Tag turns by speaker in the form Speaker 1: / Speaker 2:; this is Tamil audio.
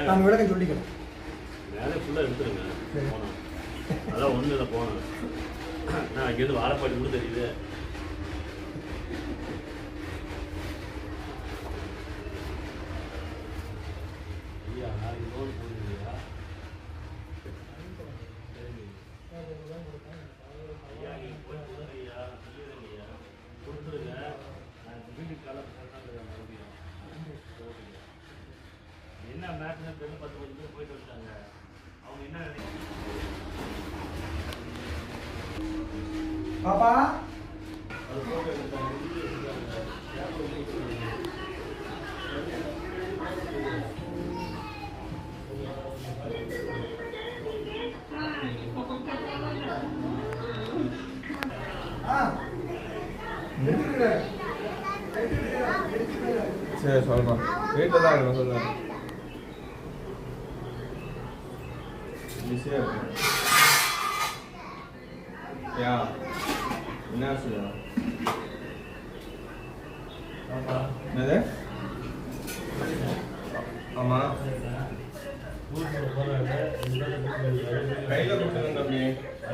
Speaker 1: நான் விளக்கம் சொல்லிக்கிறேன்.
Speaker 2: வேலை ஃபுல்லாக எடுத்துருங்க. போனோம் அதான் ஒன்றும் இல்லை போனோம். நான் அங்கேருந்து வாழைப்பாடி கூட தெரியுது. ஐயா நாளைக்கு லோன் போடுறீங்களா? ஐயா நீங்கள் போய் கொடுங்க ஐயா, சொல்லிடுங்க ஐயா, கொடுத்துருங்க. நான் வீட்டுக்கு காலம் மறுபடியும் என்ன மேட்ச் பெண்ணு 10 பேர் போயிட்டு வந்துட்டாங்க. அவங்க என்ன
Speaker 1: பாப்பா
Speaker 3: சரி சொல்கிறேன். வீட்டில் தான் இருக்கணும் சொல்ல பிஸியாக இருக்கு. யா என்ன சொல்லுங்க? என்னது? ஆமாம் கையில் கொடுத்துருங்க அப்படியே.